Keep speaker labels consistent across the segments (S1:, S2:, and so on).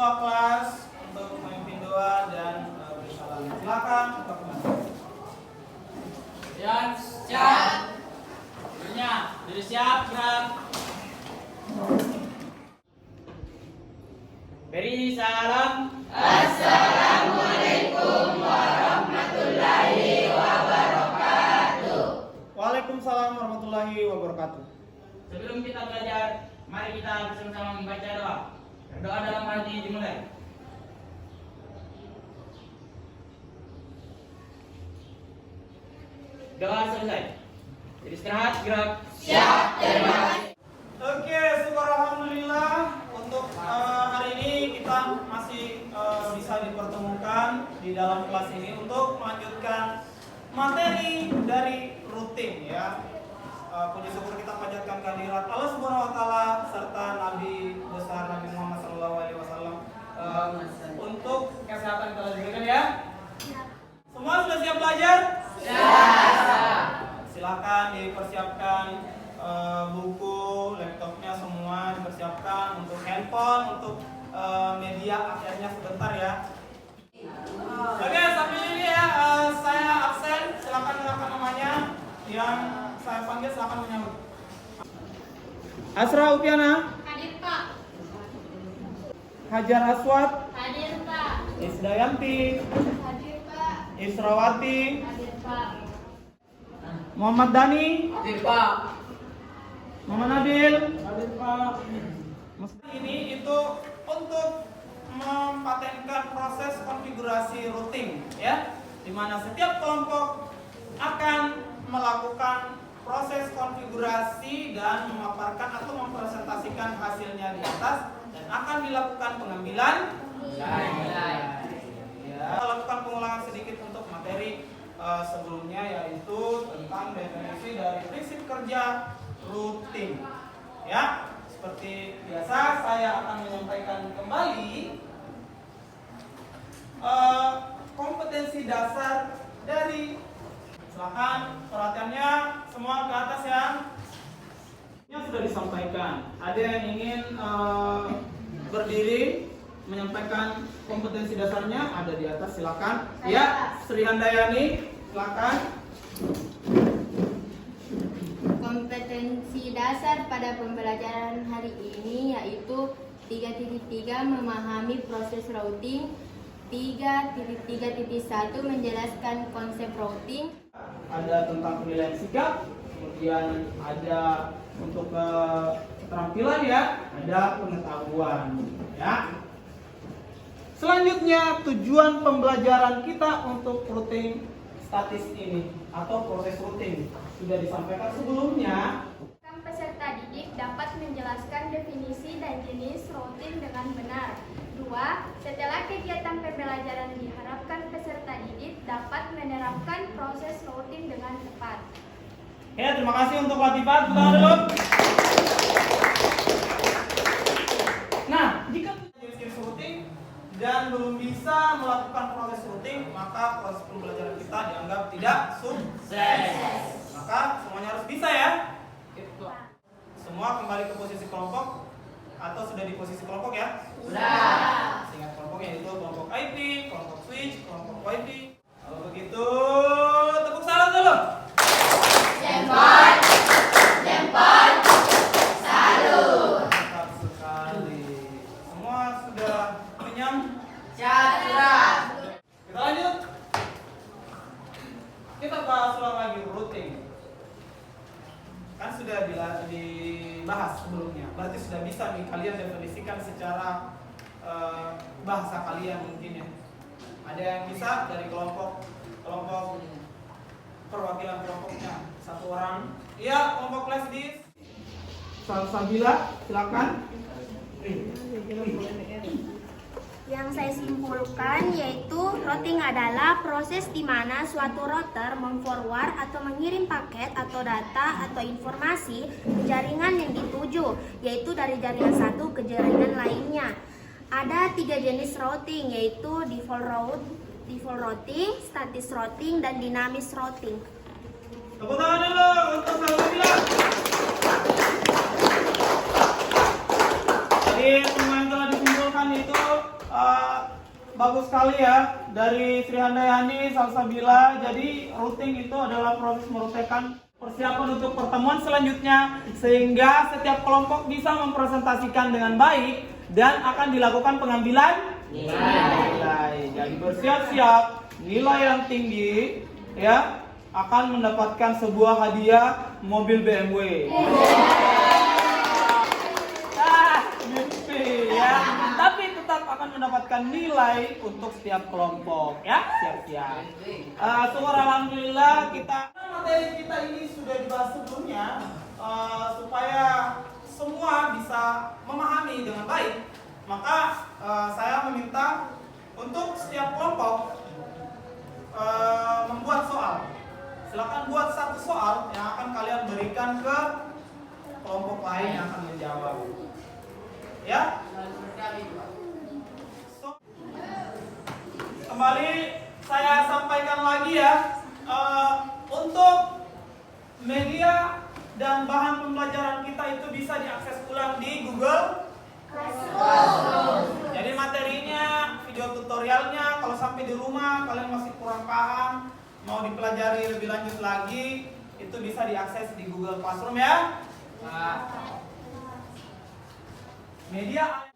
S1: ketua kelas untuk memimpin doa dan bersalam. Silakan ketua kelas.
S2: Yang siap. Dirinya, diri siap, gerak. Beri salam.
S3: Assalamualaikum warahmatullahi wabarakatuh.
S1: Waalaikumsalam warahmatullahi wabarakatuh.
S2: Sebelum kita belajar, mari kita bersama-sama membaca doa. Doa dalam hati dimulai. Doa selesai. Jadi istirahat, gerak.
S3: Siap, terima kasih.
S1: Oke, syukur alhamdulillah untuk hari ini kita masih bisa dipertemukan di dalam kelas ini untuk melanjutkan materi dari rutin ya. Puji syukur kita panjatkan kehadirat Allah Subhanahu wa taala serta Nabi besar Nabi Muhammad sallallahu alaihi wasallam untuk kesehatan kita diberikan ya. Semua sudah siap belajar?
S3: Siap.
S1: Silakan dipersiapkan buku, laptopnya semua dipersiapkan, untuk handphone, untuk media akhirnya sebentar ya. Oke, sambil ini ya saya absen, silakan dengarkan namanya. Yang saya panggil silakan menyambut. Asra Upiana,
S3: Hadir Pak.
S1: Hajar Aswad,
S3: Hadir Pak.
S1: Isdayanti,
S3: Hadir Pak.
S1: Israwati,
S3: Hadir Pak.
S1: Muhammad Dani,
S2: Hadir Pak.
S1: Muhammad Nabil, hadir Pak. Ini itu untuk mempatenkan proses konfigurasi routing ya, di mana setiap kelompok akan melakukan proses konfigurasi dan memaparkan atau mempresentasikan hasilnya di atas dan akan dilakukan pengambilan nilai. Ya, lakukan pengulangan sedikit untuk materi sebelumnya yaitu tentang definisi dari prinsip kerja routing. Ya, seperti biasa saya akan menyampaikan kembali kompetensi dasar dari. Silakan perhatiannya semua ke atas ya. Yang sudah disampaikan. Ada yang ingin berdiri menyampaikan kompetensi dasarnya, ada di atas, silakan. Ya, Sri Handayani, silakan.
S4: Kompetensi dasar pada pembelajaran hari ini yaitu 3.3 memahami proses routing, 3.3.1 menjelaskan konsep routing.
S1: Ada tentang penilaian sikap, kemudian ada untuk keterampilan ya, ada pengetahuan ya. Selanjutnya tujuan pembelajaran kita untuk routing statis ini atau proses routing sudah disampaikan sebelumnya.
S5: Peserta didik dapat menjelaskan definisi dan jenis routing dengan benar. 2. Setelah kegiatan pembelajaran diharapkan peserta didik dapat menerapkan proses routing dengan tepat.
S1: Ya, terima kasih untuk Latifah. Tangan dulu. Nah, jika jenis routing dan belum bisa melakukan proses routing, maka proses pembelajaran kita dianggap tidak sukses. Maka semuanya harus bisa ya. Semua kembali ke posisi kelompok atau sudah di posisi kelompok ya?
S3: Sudah.
S1: Ingat kelompoknya itu kelompok IP, kelompok switch, kelompok wifi. Kalau begitu, tepuk salam dulu.
S3: Jempol. Jempol. Salut.
S1: Mantap sekali. Semua sudah kenyang?
S3: Sudah.
S1: Kita lanjut. Kita bahas ulang lagi routing. Kan sudah dibahas sebelumnya. Berarti sudah bisa nih kalian definisikan secara bahasa kalian mungkin ya. Ada yang bisa dari kelompok perwakilan kelompoknya satu orang. Iya, kelompok kelas di Salsabila, silakan.
S5: Yang saya simpulkan yaitu routing adalah proses di mana suatu router memforward atau mengirim paket atau data atau informasi ke jaringan yang dituju, yaitu dari jaringan satu ke jaringan lainnya. Ada 3 jenis routing yaitu default routing, static routing, dan dynamic routing.
S1: Tepuk tangan dulu untuk Salsabila. Jadi semua yang telah dikumpulkan itu bagus sekali ya dari Sri Handayani Salsabila. Jadi routing itu adalah proses merutekan persiapan untuk pertemuan selanjutnya sehingga setiap kelompok bisa mempresentasikan dengan baik dan akan dilakukan pengambilan nilai. Jadi bersiap-siap, nilai yang tinggi ya akan mendapatkan sebuah hadiah mobil BMW. Mimpi ya. Tapi tetap akan mendapatkan nilai untuk setiap kelompok ya. Siap-siap. Syukur alhamdulillah materi kita ini sudah dibahas sebelumnya supaya semua bisa memahami dengan baik. Maka saya meminta untuk setiap kelompok membuat soal. Silakan buat satu soal yang akan kalian berikan ke kelompok lain yang akan menjawab. Ya. Kembali saya sampaikan lagi ya, untuk media dan bahan pembelajaran kita itu bisa diakses ulang di Google Classroom. Jadi materinya, video tutorialnya, kalau sampai di rumah kalian masih kurang paham, mau dipelajari lebih lanjut lagi, itu bisa diakses di Google Classroom ya. Media.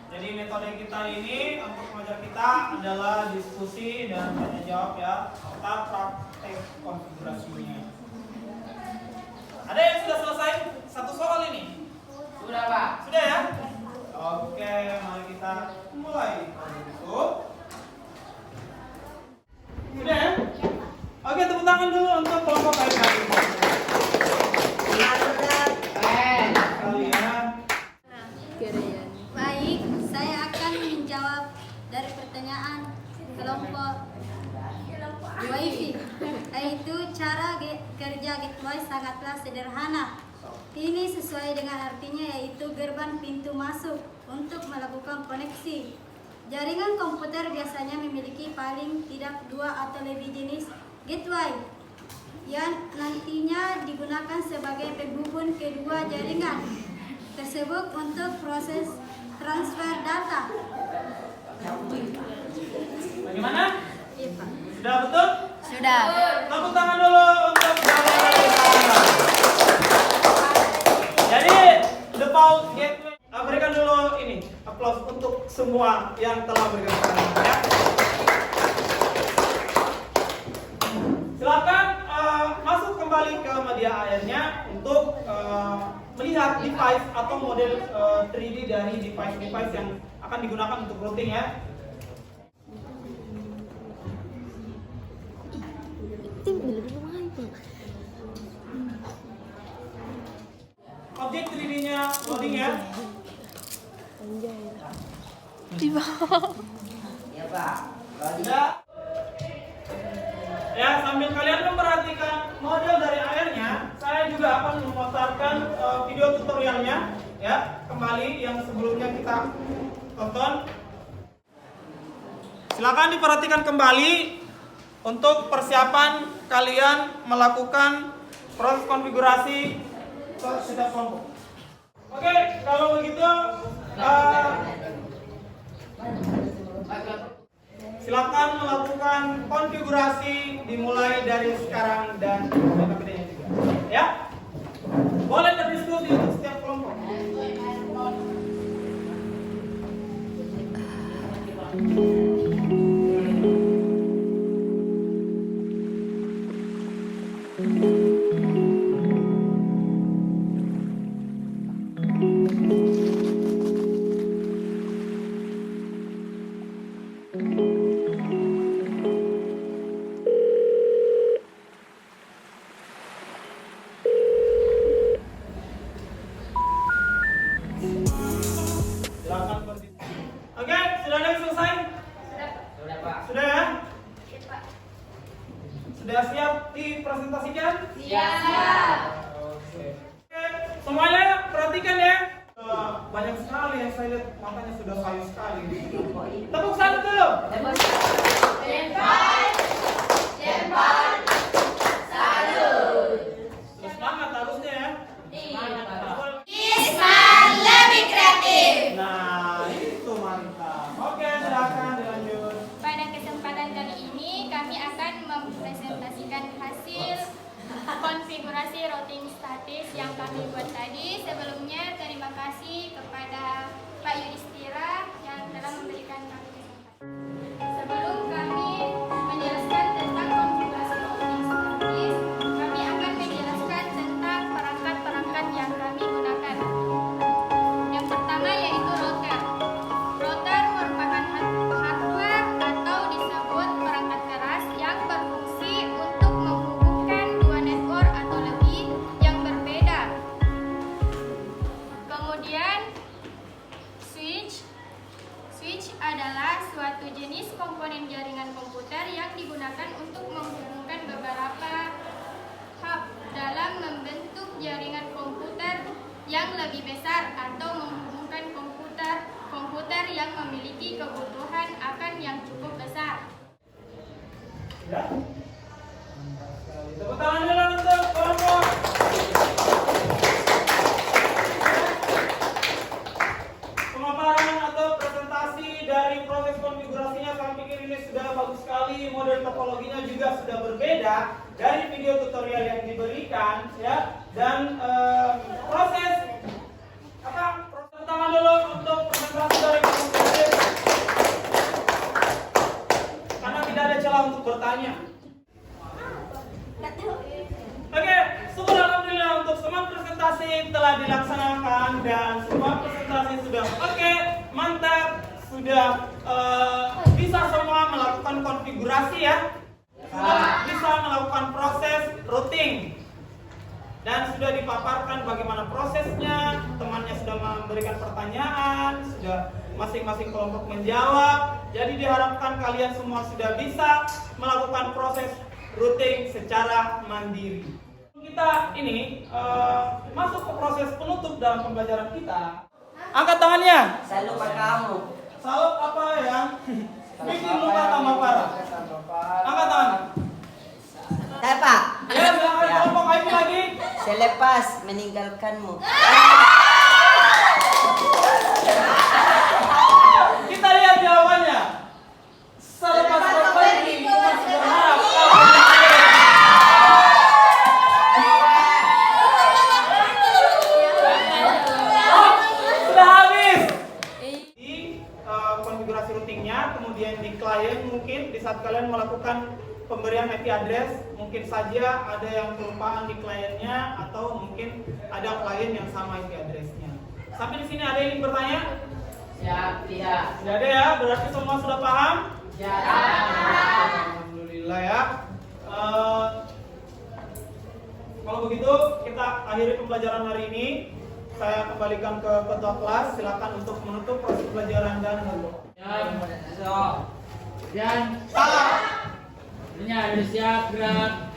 S1: Jadi metode kita ini untuk mengajar kita adalah diskusi dan tanya jawab ya. Kita praktek konfigurasinya. Ada yang sudah selesai satu soal ini?
S2: Sudah, Pak.
S1: Sudah ya? Oke, mari kita mulai. Begitu. Sudah ya? Oke, tepuk tangan dulu untuk kelompok kalian.
S6: Baik, saya akan menjawab dari pertanyaan kelompok WiFi, yaitu cara kerja gateway sangatlah sederhana. Ini sesuai dengan artinya, yaitu gerbang pintu masuk untuk melakukan koneksi. Jaringan komputer biasanya memiliki paling tidak 2 atau lebih jenis gateway yang nantinya digunakan sebagai penghubung kedua jaringan tersebut untuk proses transfer data.
S1: Bagaimana?
S6: Iya, Pak.
S1: Sudah betul?
S6: Sudah.
S1: Tepuk tangan dulu untuk jawaban dari sana. Jadi, the Paul Gateway. Berikan dulu ini, aplaus untuk semua yang telah bergabung ya. Silakan masuk kembali ke media airnya untuk melihat device atau model 3D dari device-device yang akan digunakan untuk routing ya. Objek 3D-nya loading ya.
S2: Ya, Pak.
S1: Sudah. Ya, sambil kalian memperhatikan model dari airnya, saya juga akan memutarkan video tutorialnya ya, kembali yang sebelumnya kita tonton. Silakan diperhatikan kembali untuk persiapan kalian melakukan proses konfigurasi ke setiap kelompok. Oke, kalau begitu silakan melakukan konfigurasi dimulai dari sekarang dan PPT-nya juga. Ya, boleh berdiskusi untuk setiap kelompok. Silakan berdiskusi. Oke, sudah ada yang selesai?
S2: Sudah, Pak.
S1: Sudah ya? Sudah siap dipresentasikan?
S3: Siap.
S1: Oke. Semuanya perhatikan ya. Banyak sekali yang saya lihat matanya sudah sayu sekali. Tepuk tangan dulu.
S3: Jempol. Jempol. Salut.
S1: Terus semangat harusnya ya.
S2: Semangat, Pak.
S3: Isman lebih kreatif.
S1: Nah, itu mantap. Oke, silakan dilanjutkan.
S7: konfigurasi routing statis yang kami buat tadi. Sebelumnya terima kasih kepada Pak Yudhistira yang telah memberikan kami kesempatan. Sebelum kami menjelaskan tentang konfigurasi routing statis, kami akan menjelaskan tentang perangkat-perangkat yang kami gunakan. Yang pertama yaitu router. Router merupakan hardware atau disebut perangkat keras yang berfungsi untuk menghubungkan dua network atau lebih yang berbeda. Kemudian switch. Switch adalah suatu jenis komponen jaringan komputer yang digunakan untuk menghubungkan beberapa hub dalam membentuk jaringan komputer yang lebih besar atau menghubungkan komputer yang memiliki kebutuhan akan yang cukup besar.
S1: Ya. Tepuk tangan dulu untuk kelompok. Pemaparan atau presentasi dari proses konfigurasinya saya pikir ini sudah bagus sekali. Model topologinya juga sudah berbeda dari video tutorial yang diberikan, ya. Dan proses tangan dulu untuk presentasi dari konfigurasi. Karena tidak ada celah untuk bertanya. Oke, syukur alhamdulillah untuk semua presentasi telah dilaksanakan dan semua presentasi sudah oke, mantap, sudah bisa semua melakukan konfigurasi ya, sudah bisa melakukan proses routing dan sudah dipaparkan bagaimana prosesnya, temannya sudah memberikan pertanyaan, sudah masing-masing kelompok menjawab. Jadi diharapkan kalian semua sudah bisa melakukan proses routing secara mandiri. Kita ini masuk ke proses penutup dalam pembelajaran kita. Angkat tangannya.
S8: Saya lupa kamu.
S1: Salep apa yang bikin luka tambah parah? Angkat tangan.
S8: Saya Pak.
S1: Ya, silakan kelompok IP lagi.
S8: Selepas meninggalkanmu.
S1: Kita lihat jawabannya. Selepas pergi, masih berharap. Sudah habis. Di konfigurasi routingnya, kemudian di klien mungkin di saat kalian melakukan pemberian IP address, mungkin saja ada yang kelupaan di kliennya atau mungkin ada klien yang sama IP addressnya. Sampai di sini ada yang ingin bertanya?
S2: Siap, tidak.
S1: Tidak ada ya, berarti semua sudah paham?
S2: Ya.
S1: Alhamdulillah ya. Kalau begitu kita akhiri pembelajaran hari ini. Saya kembalikan ke ketua kelas. Silakan untuk menutup proses pelajaran dan berdoa.
S2: Dan
S1: Salam.
S2: Nya sudah siap, gerak.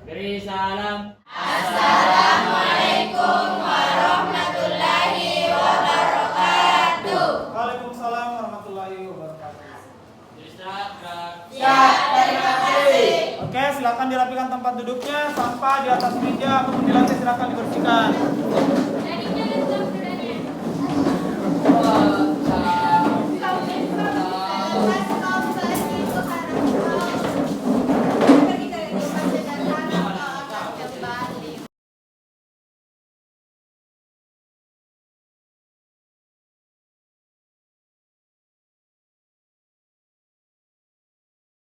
S2: Beri salam.
S3: Assalamualaikum warahmatullahi wabarakatuh.
S1: Waalaikumsalam warahmatullahi wabarakatuh.
S2: Siap, gerak.
S3: Siap, terima kasih.
S1: Oke, silakan dirapikan tempat duduknya, sampah di atas meja ataupun di lantai silakan dibersihkan.